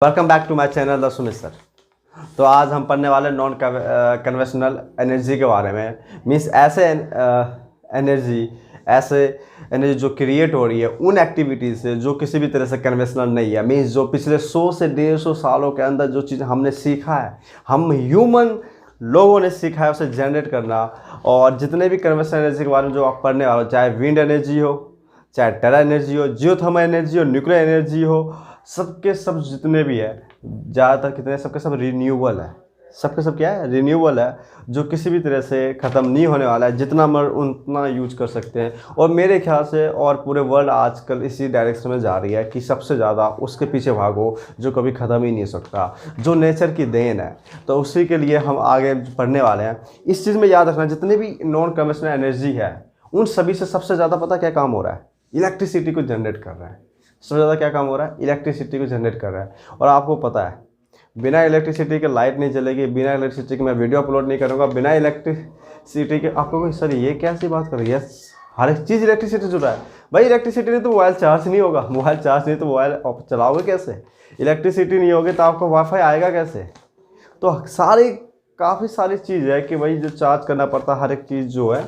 Welcome back to my channel the Sumit sir. तो आज हम पढ़ने वाले नॉन कन्वेंशनल एनर्जी के बारे में। मीन्स ऐसे एनर्जी जो क्रिएट हो रही है उन एक्टिविटीज़ से जो किसी भी तरह से कन्वेंशनल नहीं है। मीन्स जो पिछले 100 से 150 सालों के अंदर जो चीज़ हमने सीखा है, हम ह्यूमन लोगों ने सीखा है उसे जनरेट करना। और जितने भी कन्वेंशनल एनर्जी के बारे में जो आप पढ़ने वाले हो, चाहे विंड एनर्जी हो, चाहे टेरा एनर्जी हो, जियोथर्मल एनर्जी हो, न्यूक्लियर एनर्जी हो, सबके सब जितने भी है ज़्यादातर कितने सबके सब रिन्यूएबल है। सबके सब क्या है? रिन्यूएबल है, जो किसी भी तरह से ख़त्म नहीं होने वाला है। जितना मर उतना यूज कर सकते हैं। और मेरे ख्याल से और पूरे वर्ल्ड आजकल इसी डायरेक्शन में जा रही है कि सबसे ज़्यादा उसके पीछे भागो जो कभी ख़त्म ही नहीं हो सकता, जो नेचर की देन है। तो उसी के लिए हम आगे पढ़ने वाले हैं। इस चीज़ में याद रखना, जितने भी नॉन कन्वेंशनल एनर्जी है उन सभी से सबसे ज़्यादा पता क्या काम हो रहा है? इलेक्ट्रिसिटी को जनरेट कर रहा है। सबसे ज़्यादा क्या काम हो रहा है? इलेक्ट्रिसिटी को जनरेट कर रहा है। और आपको पता है बिना इलेक्ट्रिसिटी के लाइट नहीं चलेगी, बिना इलेक्ट्रिसिटी के मैं वीडियो अपलोड नहीं करूँगा, बिना इलेक्ट्रिसिटी के आप लोग सर ये कैसी बात कर रही है? हर एक चीज़ इलेक्ट्रिसिटी जुड़ा है भाई। इलेक्ट्रिसिटी नहीं तो मोबाइल चार्ज नहीं होगा, मोबाइल चार्ज नहीं तो मोबाइल आप चलाओगे कैसे? इलेक्ट्रिसिटी नहीं होगी तो आपको वाईफाई आएगा कैसे? तो काफ़ी सारी चीज़ है कि भाई जो चार्ज करना पड़ता है, हर एक चीज़ जो है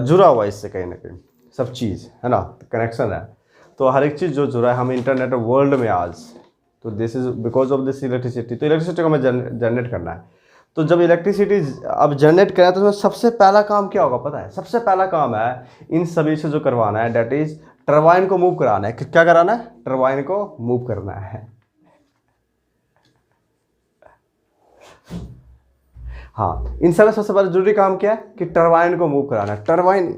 जुड़ा हुआ है इससे कहीं ना कहीं, सब चीज़ है ना, कनेक्शन है। तो हर एक चीज़ जो जुड़ा है हम इंटरनेट वर्ल्ड में आज, तो this is because of this electricity. तो इलेक्ट्रिसिटी को हमें जनरेट करना है। तो जब इलेक्ट्रिसिटी अब जनरेट करें तो उसमें सबसे पहला काम क्या होगा पता है? सबसे पहला काम है इन सभी से जो करवाना है, डेट इज़ टरबाइन को मूव कराना है। क्या कराना है? टरबाइन को मूव करना है। हाँ, इन सब में सबसे बड़ा जरूरी काम क्या है कि टरबाइन को मूव कराना है।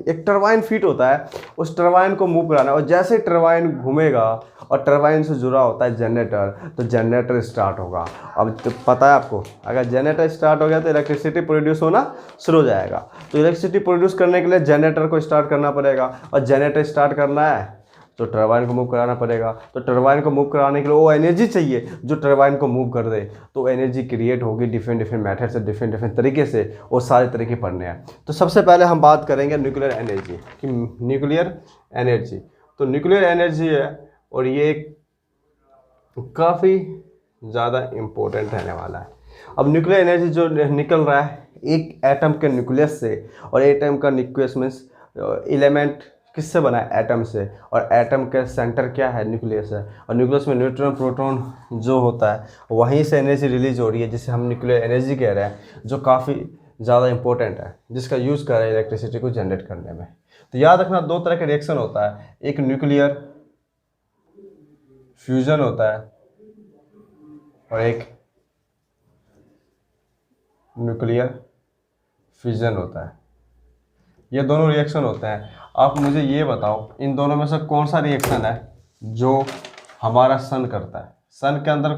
एक टरबाइन फिट होता है, उस टरबाइन को मूव कराना है। और जैसे टरबाइन घूमेगा और टरबाइन से जुड़ा होता है जनरेटर, तो जनरेटर स्टार्ट होगा। अब तो पता है आपको, अगर जनरेटर स्टार्ट हो गया तो इलेक्ट्रिसिटी प्रोड्यूस होना शुरू हो जाएगा। तो इलेक्ट्रिसिटी प्रोड्यूस करने के लिए जनरेटर को स्टार्ट करना पड़ेगा। और जनरेटर स्टार्ट करना है तो टरबाइन को मूव कराना पड़ेगा। तो टरबाइन को मूव कराने के लिए वो एनर्जी चाहिए जो टरबाइन को मूव कर दे। तो एनर्जी क्रिएट होगी डिफरेंट मेथड से, डिफरेंट तरीके से, और सारे तरीके पढ़ने हैं। तो सबसे पहले हम बात करेंगे न्यूक्लियर एनर्जी कि न्यूक्लियर एनर्जी तो न्यूक्लियर एनर्जी है, और ये काफ़ी ज़्यादा इम्पोर्टेंट रहने वाला है। अब न्यूक्लियर एनर्जी जो निकल रहा है एक एटम के न्यूक्लियस से, और एटम का न्यूक्लियस मीन्स एलिमेंट किससे बना है? एटम से। और एटम के सेंटर क्या है? न्यूक्लियस है। और न्यूक्लियस में न्यूट्रॉन प्रोटॉन जो होता है वहीं से एनर्जी रिलीज हो रही है, जिसे हम न्यूक्लियर एनर्जी कह रहे हैं, जो काफ़ी ज़्यादा इंपॉर्टेंट है, जिसका यूज़ कर रहे हैं इलेक्ट्रिसिटी को जनरेट करने में। तो याद रखना, दो तरह के रिएक्शन होता है, एक न्यूक्लियर फ्यूजन होता है और एक न्यूक्लियर फिजन होता है। ये दोनों रिएक्शन होते हैं। आप मुझे ये बताओ, इन दोनों में से कौन सा रिएक्शन है जो हमारा सन करता है? सन के अंदर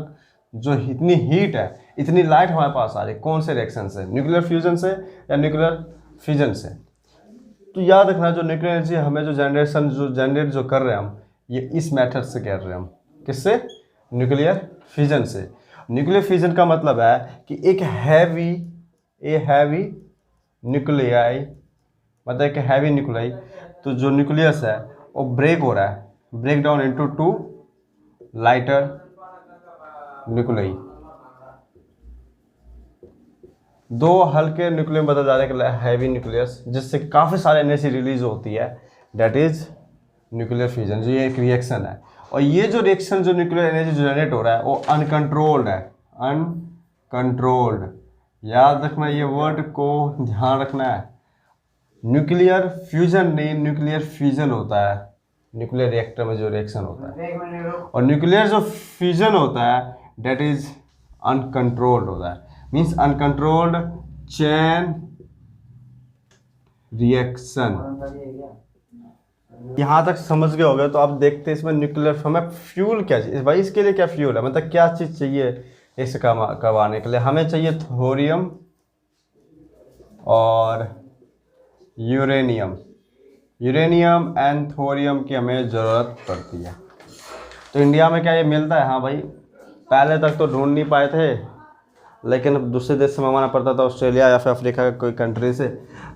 जो इतनी हीट है, इतनी लाइट हमारे पास आ रही है, कौन से रिएक्शन से? न्यूक्लियर फ्यूजन से या न्यूक्लियर फिजन से? तो याद रखना, जो न्यूक्लियर एनर्जी हमें जो जनरेट जो कर रहे हैं हम, ये इस मेथड से कर रहे हैं हम। किससे? न्यूक्लियर फिजन से। न्यूक्लियर फिजन का मतलब है कि एक हैवी न्यूक्लियाई, मतलब एक हैवी न्यूक्लियाई, तो जो न्यूक्लियस है वो ब्रेक हो रहा है, break down into two lighter nuclei. दो हल्के न्यूक्लियस में बदल जाने के लिए हैवी न्यूक्लियस, जिससे काफ़ी सारे एनर्जी रिलीज होती है, डेट इज न्यूक्लियर फ्यूजन। जो ये एक रिएक्शन है, और ये जो रिएक्शन जो न्यूक्लियर एनर्जी जनरेट हो रहा है वो अनकंट्रोल्ड है। अनकंट्रोल्ड, याद रखना, ये वर्ड को ध्यान रखना है। न्यूक्लियर फ्यूजन नहीं, न्यूक्लियर फ्यूजन होता है न्यूक्लियर रिएक्टर में जो रिएक्शन होता है। और न्यूक्लियर जो फ्यूजन होता है डेट इज अनकंट्रोल्ड होता है। Means uncontrolled chain reaction. यहाँ तक समझ गए होगे तो आप देखते हैं इसमें न्यूक्लियर हमें फ्यूल क्या चाहिए भाई? इसके लिए क्या फ्यूल है, मतलब क्या चीज़ चाहिए इसे करवाने के लिए? हमें चाहिए थोरियम और यूरेनियम एंड थोरियम की हमें ज़रूरत पड़ती है। तो इंडिया में क्या ये मिलता है? हाँ भाई, पहले तक तो ढूंढ नहीं पाए थे, लेकिन दूसरे देश से मंगवाना पड़ता था, ऑस्ट्रेलिया या फिर अफ्रीका के कोई कंट्री से।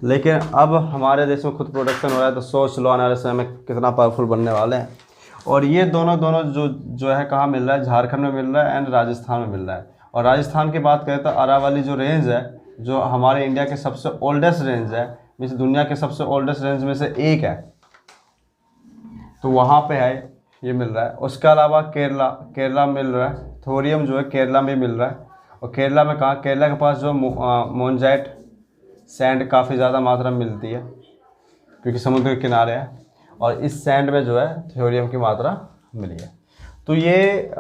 लेकिन अब हमारे देश में खुद प्रोडक्शन हो रहा है, तो सोच लो आने वाले समय में कितना पावरफुल बनने वाले हैं। और ये दोनों दोनों जो है कहाँ मिल रहा है, झारखंड में मिल रहा है एंड राजस्थान में मिल रहा है। और राजस्थान की बात करें तो अरावली जो रेंज है, जो हमारे इंडिया के सबसे ओल्डेस्ट रेंज है, मीन्स दुनिया के सबसे ओल्डेस्ट रेंज में से एक है, तो वहाँ पे है ये मिल रहा है। उसके अलावा केरला मिल रहा है, थोरियम जो है केरला में मिल रहा है। और केरला में कहाँ, केरला के पास जो मोनजाइट सैंड काफ़ी ज़्यादा मात्रा में मिलती है क्योंकि समुद्र के किनारे है, और इस सैंड में जो है थोरियम की मात्रा मिली है। तो ये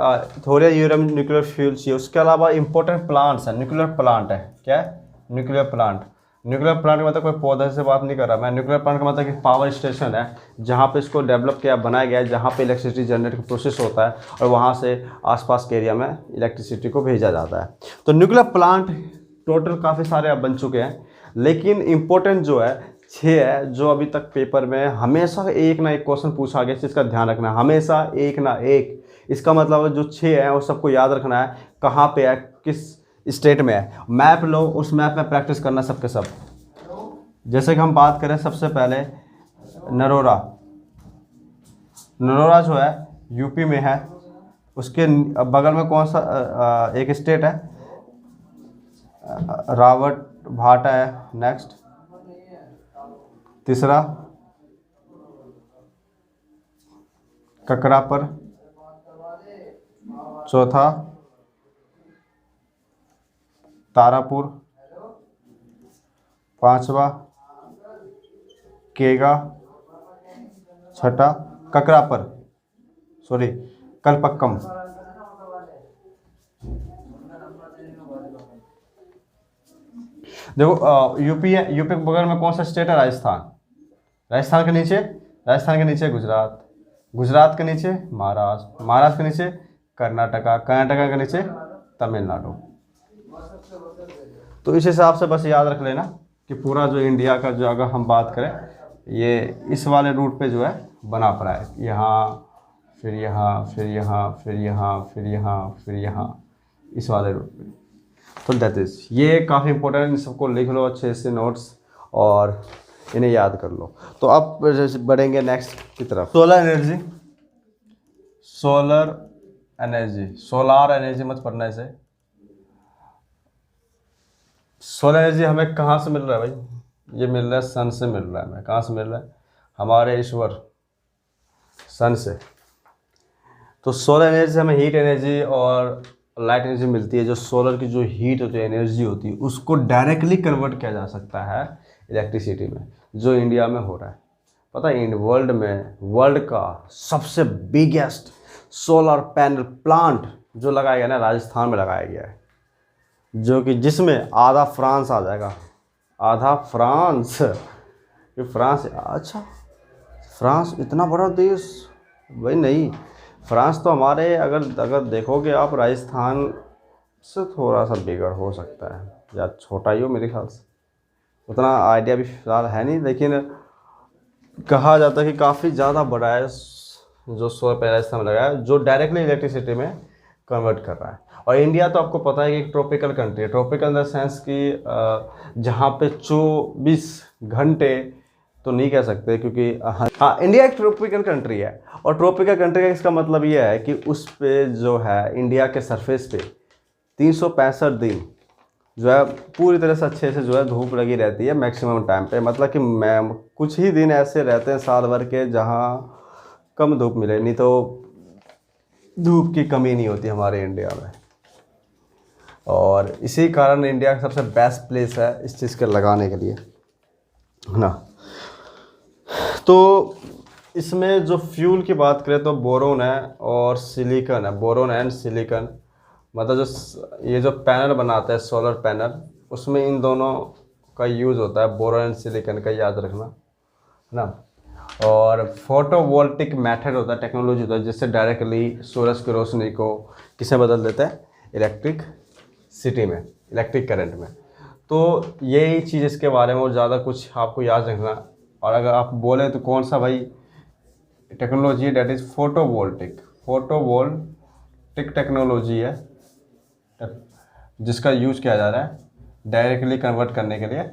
थोरियम यूरेनियम न्यूक्लियर फ्यूल चाहिए। उसके अलावा इंपॉर्टेंट प्लांट्स है, न्यूक्लियर प्लांट है, क्या है न्यूक्लियर प्लांट। न्यूक्लियर प्लांट का मतलब कोई पौधे से बात नहीं कर रहा मैं। न्यूक्लियर प्लांट का मतलब कि पावर स्टेशन है जहाँ पे इसको डेवलप किया बनाया गया है, जहाँ पे इलेक्ट्रिसिटी जनरेट का प्रोसेस होता है और वहाँ से आसपास के एरिया में इलेक्ट्रिसिटी को भेजा जाता है। तो न्यूक्लियर प्लांट टोटल काफ़ी सारे अब बन चुके हैं, लेकिन इम्पोर्टेंट जो है 6 है, जो अभी तक पेपर में हमेशा एक ना एक क्वेश्चन पूछा गया, जिसका ध्यान रखना है, हमेशा एक ना एक। इसका मतलब जो 6 है वो सबको याद रखना है, कहाँ पे है, किस स्टेट में है। मैप लो, उस मैप में प्रैक्टिस करना सबके सब। जैसे कि हम बात करें सबसे पहले नरोरा जो है यूपी में है, उसके बगल में कौन सा एक स्टेट है, रावट भाटा है, नेक्स्ट तीसरा ककरापर, चौथा तारापुर, पांचवा केगा, छठा ककरापर, सॉरी कलपक्कम। देखो यूपी है, यूपी के बगल में कौन सा स्टेट है, राजस्थान। राजस्थान के नीचे गुजरात, गुजरात के नीचे महाराष्ट्र, महाराष्ट्र के नीचे कर्नाटका, कर्नाटका के नीचे तमिलनाडु। तो इस हिसाब से बस याद रख लेना कि पूरा जो इंडिया का जो अगर हम बात करें ये इस वाले रूट पे जो है बना पड़ा है, यहाँ फिर यहाँ फिर यहाँ फिर यहाँ फिर यहाँ फिर यहाँ, इस वाले रूट पे। तो दैट इज़ ये काफ़ी इंपॉर्टेंट, इन सबको लिख लो अच्छे से नोट्स और इन्हें याद कर लो। तो अब बढ़ेंगे नेक्स्ट की तरफ। सोलार एनर्जी मत पढ़ना इसे। सोलर एनर्जी हमें कहाँ से मिल रहा है भाई, ये मिल रहा है सन से मिल रहा है। हमें कहाँ से मिल रहा है, हमारे ईश्वर सन से। तो सोलर एनर्जी से हमें हीट एनर्जी और लाइट एनर्जी मिलती है। जो सोलर की जो हीट होती है, एनर्जी होती है, उसको डायरेक्टली कन्वर्ट किया जा सकता है इलेक्ट्रिसिटी में, जो इंडिया में हो रहा है। पता है इन वर्ल्ड में, वर्ल्ड का सबसे बिगेस्ट सोलर पैनल प्लांट जो लगाया गया ना, राजस्थान में लगाया गया है, जो कि जिसमें आधा फ्रांस आ जाएगा, आधा फ्रांस। ये फ्रांस, अच्छा फ्रांस इतना बड़ा देश भाई, नहीं फ्रांस तो हमारे अगर देखोगे आप, राजस्थान से थोड़ा सा बिगड़ हो सकता है या छोटा ही हो मेरे ख्याल से, उतना आइडिया भी फिलहाल है नहीं, लेकिन कहा जाता है कि काफ़ी ज़्यादा बड़ा है जो सोलर पैनल राजस्थान में लगाया है, जो डायरेक्टली इलेक्ट्रिसिटी में कन्वर्ट कर रहा है। और इंडिया तो आपको पता है कि एक ट्रॉपिकल कंट्री है। ट्रॉपिकल इन द सेंस कि जहाँ पे 24 घंटे तो नहीं कह सकते, क्योंकि हाँ इंडिया एक ट्रॉपिकल कंट्री है। और ट्रॉपिकल कंट्री का इसका मतलब ये है कि उस पे जो है इंडिया के सरफेस पे 365 दिन जो है पूरी तरह से अच्छे से जो है धूप लगी रहती है मैक्सिमम टाइम पे। मतलब कि कुछ ही दिन ऐसे रहते हैं साल भर के जहाँ कम धूप मिले, नहीं तो धूप की कमी नहीं होती हमारे इंडिया में। और इसी कारण इंडिया का सबसे बेस्ट प्लेस है इस चीज़ के लगाने के लिए, है ना। तो इसमें जो फ्यूल की बात करें तो बोरोन है और सिलिकॉन है, बोरोन एंड सिलिकॉन। मतलब जो ये जो पैनल बनाता है सोलर पैनल, उसमें इन दोनों का यूज़ होता है, बोरोन एंड सिलिकॉन का, याद रखना, है ना। और फोटोवोल्टिक मेथड होता है, टेक्नोलॉजी होता है, जिससे डायरेक्टली सूरज की रोशनी को किसे बदल देता है, इलेक्ट्रिक सिटी में, इलेक्ट्रिक करंट में। तो यही चीज़ इसके बारे में, और ज़्यादा कुछ आपको याद रखना। और अगर आप बोले तो कौन सा भाई technology, that is photovoltaic technology है, जिसका यूज़ किया जा रहा है डायरेक्टली कन्वर्ट करने के लिए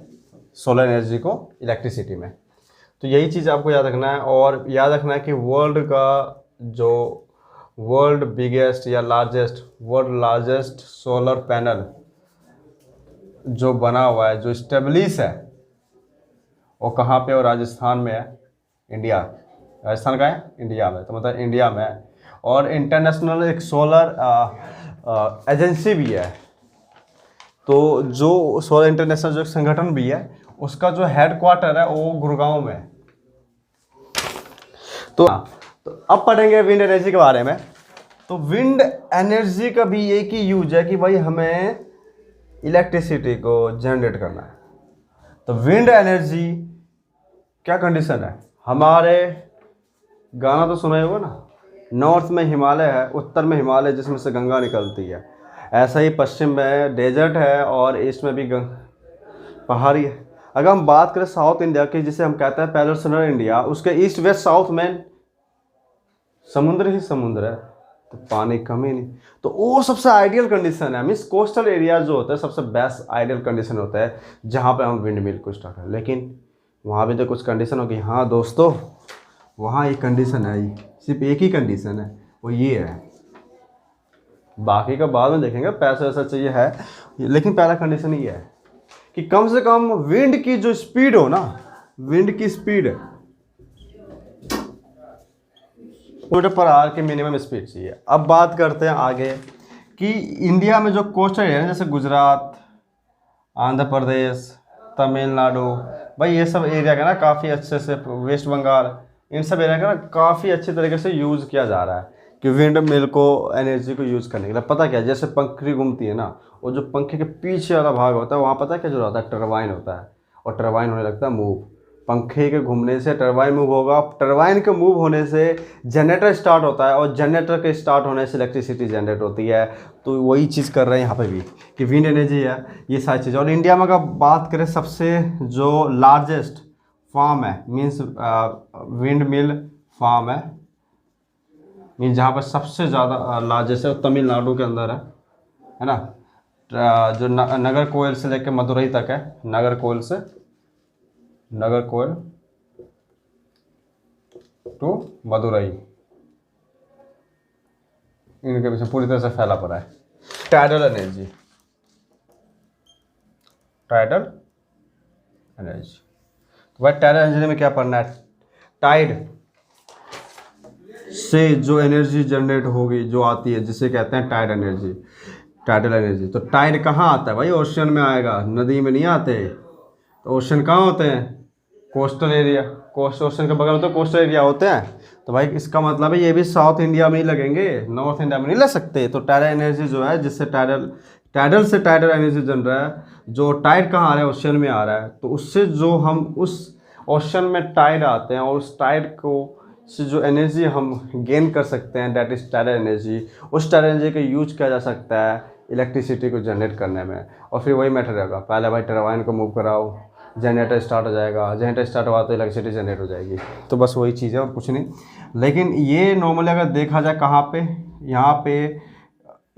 सोलर एनर्जी को इलेक्ट्रिसिटी में। तो यही चीज़ आपको याद रखना है। और याद रखना है कि वर्ल्ड का जो वर्ल्ड बिगेस्ट या वर्ल्ड लार्जेस्ट सोलर पैनल जो बना हुआ है, जो स्टेब्लिश है, वो कहाँ पे? और राजस्थान में है, इंडिया। राजस्थान का है, इंडिया में, तो मतलब इंडिया में है। और इंटरनेशनल एक सोलर एजेंसी भी है, तो जो सोलर इंटरनेशनल जो संगठन भी है, उसका जो हेडक्वार्टर है वो गुड़गांव में है। तो अब पढ़ेंगे विंड एनर्जी के बारे में। तो विंड एनर्जी का भी एक ही यूज है कि भाई हमें इलेक्ट्रिसिटी को जनरेट करना है। तो विंड एनर्जी क्या कंडीशन है? हमारे गाना तो सुना ही होगा ना, नॉर्थ में हिमालय है, उत्तर में हिमालय जिसमें से गंगा निकलती है, ऐसा ही पश्चिम में डेजर्ट है और ईस्ट में भी पहाड़ी है। अगर हम बात करें साउथ इंडिया की, जिसे हम कहते हैं पैलेस्टीनर इंडिया, उसके ईस्ट वेस्ट साउथ में समुद्र ही समुद्र है, तो पानी कम ही नहीं। तो वो सबसे आइडियल कंडीशन है। मीन्स कोस्टल एरिया जो होता है सबसे बेस्ट आइडियल कंडीशन होता है जहाँ पे हम विंड मिल को स्टार्ट करें। लेकिन वहाँ भी तो कुछ कंडीशन होगी। हाँ दोस्तों, वहाँ एक कंडीशन है, सिर्फ एक ही कंडीशन है, वो ये है। बाकी का बाद में देखेंगे, पैसा वैसा चाहिए है, लेकिन पहला कंडीशन ये है कि कम से कम विंड की जो स्पीड हो ना, विंड की स्पीड पर आवर की मिनिमम स्पीड चाहिए। अब बात करते हैं आगे कि इंडिया में जो कोस्टल एरिया है, जैसे गुजरात, आंध्र प्रदेश, तमिलनाडु, भाई ये सब एरिया का ना काफ़ी अच्छे से, वेस्ट बंगाल, इन सब एरिया का ना काफ़ी अच्छे तरीके से यूज़ किया जा रहा है कि विंड मिल को एनर्जी को यूज़ करने के लिए। पता क्या, जैसे पंखड़ी घूमती है ना, वो जो पंखे के पीछे वाला भाग होता है, वहाँ पता क्या जो होता है? टरबाइन होता है। और टरबाइन होने लगता है मूव। पंखे के घूमने से टरबाइन मूव होगा, टरबाइन के मूव होने से जनरेटर स्टार्ट होता है, और जनरेटर के स्टार्ट होने से इलेक्ट्रिसिटी जनरेट होती है। तो वही चीज़ कर रहे हैं यहाँ पे भी कि विंड एनर्जी है, ये सारी चीज़ें। और इंडिया में अगर बात करें, सबसे जो लार्जेस्ट फार्म है, मीन्स विंड मिल फार्म है, मीन्स जहाँ पर सबसे ज़्यादा लार्जेस्ट है, तमिलनाडु के अंदर है ना। जो नगर कोयल से लेकर मदुरई तक है, नगर कोयल टू मदुरई, इनके पीछे पूरी तरह से फैला पड़ा है। टाइडल एनर्जी, तो भाई टाइडल एनर्जी में क्या पढ़ना है? टाइड से जो एनर्जी जनरेट होगी, जो आती है, जिसे कहते हैं टाइड एनर्जी, टाइडल एनर्जी। तो टाइड कहाँ आता है भाई? ओशन में आएगा, नदी में नहीं आते। तो ओशन कहाँ होते हैं? कोस्टल एरिया, ओशन के बगल में तो कोस्टल एरिया होते हैं। तो भाई इसका मतलब है ये भी साउथ इंडिया में ही लगेंगे, नॉर्थ इंडिया में नहीं लग सकते। तो टाइडल एनर्जी जो है, जिससे टाइडल से टाइडल एनर्जी जन रहा है, जो टाइड कहाँ आ रहा है? ओशन में आ रहा है। तो उससे जो हम उस ओशन में टाइड आते हैं, और उस टाइड को से जो एनर्जी हम गेन कर सकते हैं, दैट इज टाइडल एनर्जी। उस टाइडल एनर्जी का यूज किया जा सकता है इलेक्ट्रिसिटी को जनरेट करने में। और फिर वही मैटर रहेगा, पहले भाई टरबाइन को मूव कराओ, जनरेटर स्टार्ट हो जाएगा, जनरेटर स्टार्ट हुआ तो इलेक्ट्रिसिटी जनरेट हो जाएगी। तो बस वही चीज़ है और कुछ नहीं। लेकिन ये नॉर्मली अगर देखा जाए कहाँ पे, यहाँ पे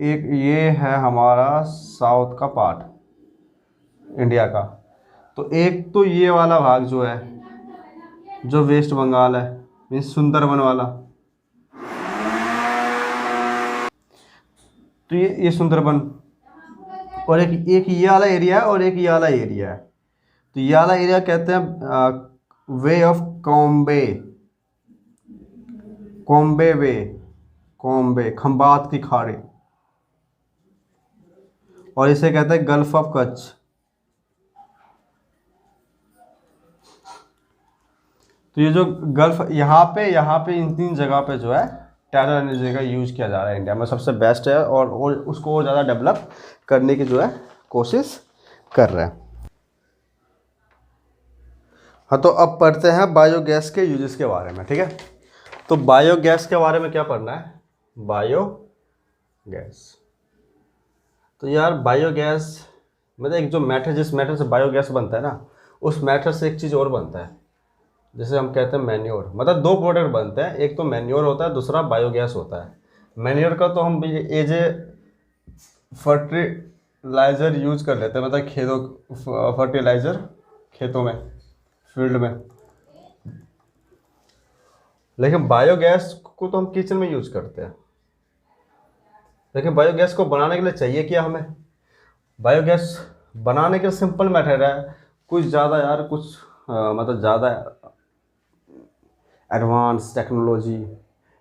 एक ये है हमारा साउथ का पार्ट इंडिया का। तो एक तो ये वाला भाग जो है, जो वेस्ट बंगाल है, मीन्स सुंदरबन वाला, तो ये सुंदरबन, और एक ये वाला एरिया है, और एक ये वाला एरिया है। तो ये वाला एरिया कहते हैं वे ऑफ कॉम्बे, कॉम्बे खंबात की खाड़ी, और इसे कहते हैं गल्फ ऑफ कच्छ। तो ये जो गल्फ, यहाँ पे इन तीन जगह पे जो है टाइडल एनर्जी का यूज किया जा रहा है इंडिया में, सबसे बेस्ट है। और उसको और ज़्यादा डेवलप करने की जो है कोशिश कर रहे हैं। हाँ, तो अब पढ़ते हैं बायोगैस के यूजेस के बारे में, ठीक है। तो बायोगैस के बारे में क्या पढ़ना है? बायोगैस, तो यार बायोगैस मतलब एक जो मैटर, जिस मैटर से बायोगैस बनता है ना, उस मैटर से एक चीज़ और बनता है, जैसे हम कहते हैं मैन्योर। मतलब दो प्रोडक्ट बनते हैं, एक तो मैन्योर होता है, दूसरा बायोगैस होता है। मैन्योर का तो हम एज ए फर्टिलाइज़र यूज कर लेते हैं, मतलब खेतों, फर्टिलाइज़र खेतों में, फील्ड में। लेकिन बायोगैस को तो हम किचन में यूज करते हैं, लेकिन बायोगैस को बनाने के लिए चाहिए क्या हमें? बायोगैस बनाने के सिंपल मेथड है, कुछ ज़्यादा यार कुछ मतलब ज़्यादा एडवांस टेक्नोलॉजी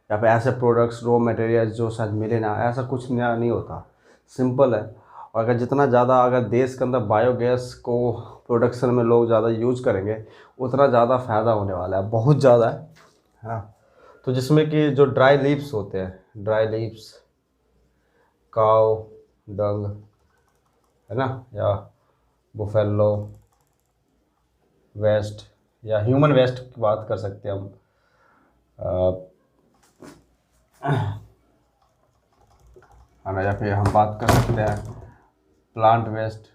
या फिर ऐसे प्रोडक्ट्स रॉ मटेरियल जो शायद मिले ना, ऐसा कुछ नया नहीं होता, सिंपल है। और अगर जितना ज़्यादा अगर देश के अंदर बायोगैस को प्रोडक्शन में लोग ज़्यादा यूज करेंगे उतना ज़्यादा फ़ायदा होने वाला है, बहुत ज़्यादा है ना। तो जिसमें कि जो ड्राई लीव्स होते हैं, ड्राई लीव्स, काव डंग है ना, या बुफेलो वेस्ट या ह्यूमन वेस्ट की बात कर सकते हैं हम, है ना, या फिर हम बात कर सकते हैं प्लांट वेस्ट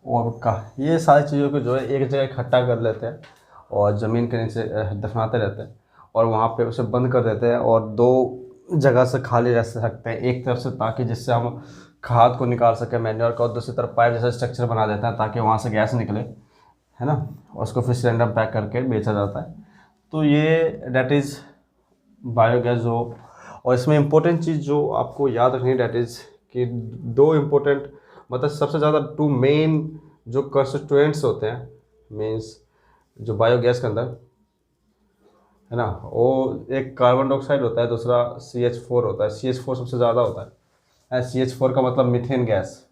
और का, ये सारी चीज़ों को जो है एक जगह इकट्ठा कर लेते हैं और ज़मीन के नीचे दफनाते रहते हैं और वहाँ पे उसे बंद कर देते हैं और दो जगह से खाली रह सकते हैं, एक तरफ से ताकि जिससे हम खाद को निकाल सकें मैन्योर का, और दूसरी तरफ पाइप जैसा स्ट्रक्चर बना देते हैं ताकि वहाँ से गैस निकले, है ना, और उसको फिर सिलेंडर पैक करके बेचा जाता है। तो ये डेट इज़ बायोगैस जो। और इसमें इम्पोर्टेंट चीज़ जो आपको याद रखनी है डेट इज़ कि दो इम्पोर्टेंट मतलब सबसे ज़्यादा टू मेन जो कंस्टिट्यूएंट्स होते हैं, मीन्स जो बायोगैस के अंदर है ना, वो एक कार्बन डाइऑक्साइड होता है, दूसरा CH4 होता है। CH4 सबसे ज़्यादा होता है। CH4 का मतलब मीथेन गैस,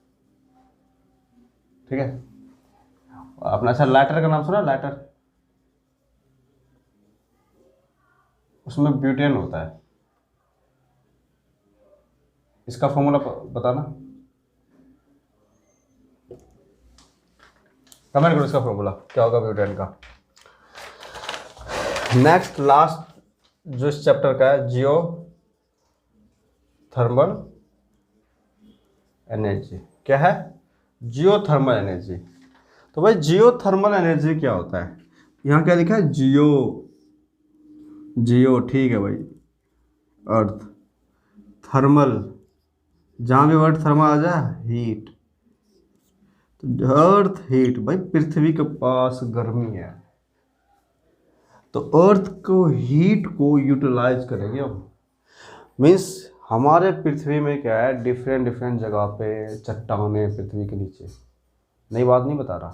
ठीक है। अपना अच्छा लाइटर का नाम सुना, लाइटर, उसमें ब्यूटेन होता है। इसका फॉर्मूला बताना, कमेंट करो इसका फॉर्मूला क्या होगा ब्यूटेन का। नेक्स्ट लास्ट जो इस चैप्टर का है, जियो थर्मल एनर्जी। क्या है? जियो थर्मल एनर्जी। तो भाई जियो थर्मल एनर्जी क्या होता है? यहाँ क्या लिखा है? जियो, जियो ठीक है भाई, अर्थ, थर्मल, जहाँ भी वर्ड थर्मल आ जाए हीट, तो अर्थ हीट, भाई पृथ्वी के पास गर्मी है तो अर्थ को हीट को यूटिलाइज करेंगे हम। मीन्स हमारे पृथ्वी में क्या है, डिफरेंट डिफरेंट जगह पे चट्टानें पृथ्वी के नीचे, नई बात नहीं बता रहा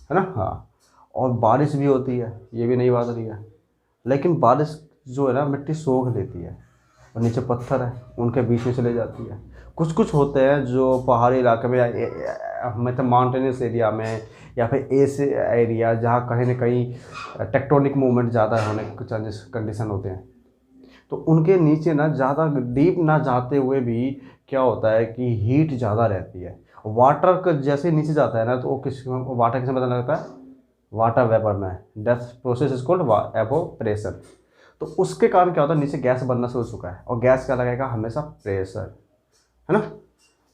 है ना, हाँ, और बारिश भी होती है, ये भी नई बात नहीं है। लेकिन बारिश जो है ना मिट्टी सोख लेती है और नीचे पत्थर है उनके बीच में चले जाती है। कुछ कुछ होते हैं जो पहाड़ी इलाके में मतलब माउंटेनियस एरिया में या फिर ऐसे एरिया जहाँ कहीं ना कहीं टेक्टोनिक मूवमेंट ज़्यादा होने के चांसेस कंडीशन होते हैं, तो उनके नीचे ना ज़्यादा डीप ना जाते हुए भी क्या होता है कि हीट ज़्यादा रहती है। वाटर का जैसे नीचे जाता है ना तो वो वाटर किसमें पता लगता है? वाटर वेपर में। Death process is called evaporation. तो उसके कारण क्या होता है, नीचे गैस बनना शुरू हो चुका है और गैस क्या लगेगा? हमेशा प्रेशर, है ना।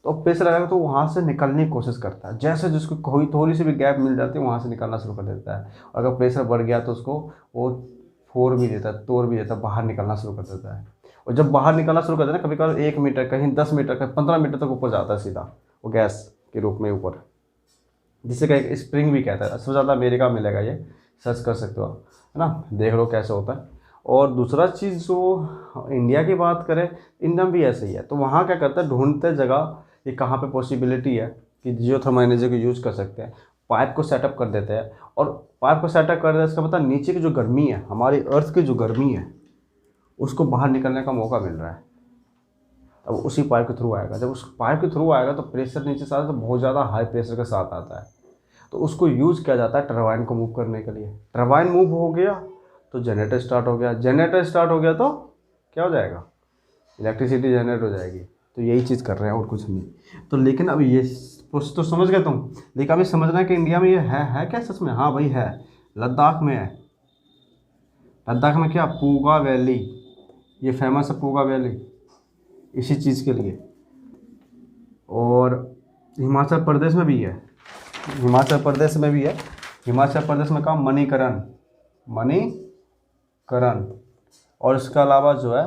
तो प्रेशर लगाएगा तो वहाँ से निकलने की कोशिश करता है, जैसे जिसको कोई थोड़ी सी भी गैप मिल जाती है वहाँ से निकलना शुरू कर देता है। और अगर प्रेशर बढ़ गया तो उसको वो फोड़ भी देता है, तोड़ भी देता है, बाहर निकलना शुरू कर देता है। और जब बाहर निकलना शुरू कर देता है कभी कभी 1 मीटर, कहीं 10 मीटर, कहीं 15 मीटर तक ऊपर जाता है सीधा वो गैस के रूप में ऊपर, जिसे कहीं स्प्रिंग भी कहता है। सबसे ज़्यादा अमेरिका में मिलेगा, ये सर्च कर सकते हो आप, है ना, देख लो कैसे होता है। और दूसरा चीज़ जो इंडिया की बात करें, इंडिया में भी ऐसे ही है। तो वहाँ क्या करता है, ढूंढते जगह ये कहाँ पे पॉसिबिलिटी है कि जियो थर्मल एनर्जी को यूज़ कर सकते हैं, पाइप को सेटअप कर देते हैं। और पाइप को सेटअप कर देते हैं इसका मतलब नीचे की जो गर्मी है, हमारी अर्थ की जो गर्मी है, उसको बाहर निकलने का मौका मिल रहा है। अब उसी पाइप के थ्रू आएगा, जब उस पाइप के थ्रू आएगा तो प्रेशर नीचे से आता है तो बहुत ज़्यादा हाई प्रेशर के साथ आता है। तो उसको यूज़ किया जाता है टरबाइन को मूव करने के लिए। टरबाइन मूव हो गया तो जनरेटर स्टार्ट हो गया, जनरेटर स्टार्ट हो गया तो क्या हो जाएगा? इलेक्ट्रिसिटी जनरेट हो जाएगी। तो यही चीज़ कर रहे हैं और कुछ नहीं। तो लेकिन अब ये प्रोसेस तो समझ गए तुम, लेकिन अभी समझना है कि इंडिया में ये है क्या सच में? हाँ भाई है, लद्दाख में है। लद्दाख में क्या? पूगा वैली, ये फेमस है पूगा वैली इसी चीज़ के लिए। और हिमाचल प्रदेश में भी है, हिमाचल प्रदेश में भी है। हिमाचल प्रदेश में कहाँ? मणिकरण, मणिकरण। और इसके अलावा जो है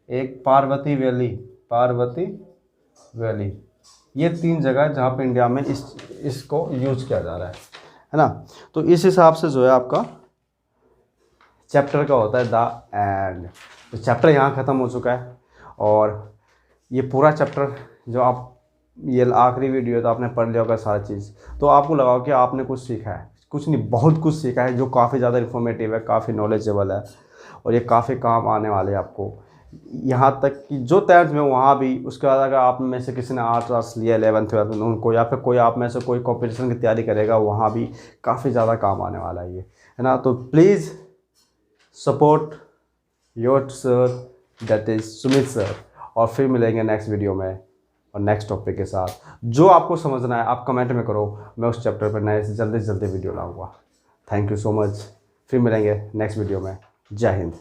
एक पार्वती वैली, पार्वती वैली। ये 3 जगह है जहाँ पे इंडिया में इसको यूज किया जा रहा है ना। तो इस हिसाब से जो है आपका चैप्टर का होता है द एंड। तो चैप्टर यहाँ ख़त्म हो चुका है और ये पूरा चैप्टर जो आप ये आखिरी वीडियो तो आपने पढ़ लिया होगा सारी चीज़, तो आपको लगा कि आपने कुछ सीखा है। कुछ नहीं, बहुत कुछ सीखा है जो काफ़ी ज़्यादा इन्फॉर्मेटिव है, काफ़ी नॉलेजेबल है और ये काफ़ी काम आने वाले हैं आपको। यहाँ तक कि जो 10th में वहाँ भी, उसके बाद अगर आप में से किसी ने आर्ट्स लिया 11th 12th में उनको, या फिर कोई आप में से कोई कॉम्पिटिशन की तैयारी करेगा, वहाँ भी काफ़ी ज़्यादा काम आने वाला है ये, है ना। तो please support your sir, that is Sumit sir. और फिर मिलेंगे नेक्स्ट वीडियो में और नेक्स्ट टॉपिक के साथ। जो आपको समझना है आप कमेंट में करो, मैं उस चैप्टर पर नए से जल्दी वीडियो लाऊंगा। Thank you so much. फिर मिलेंगे नेक्स्ट वीडियो में। जय हिंद।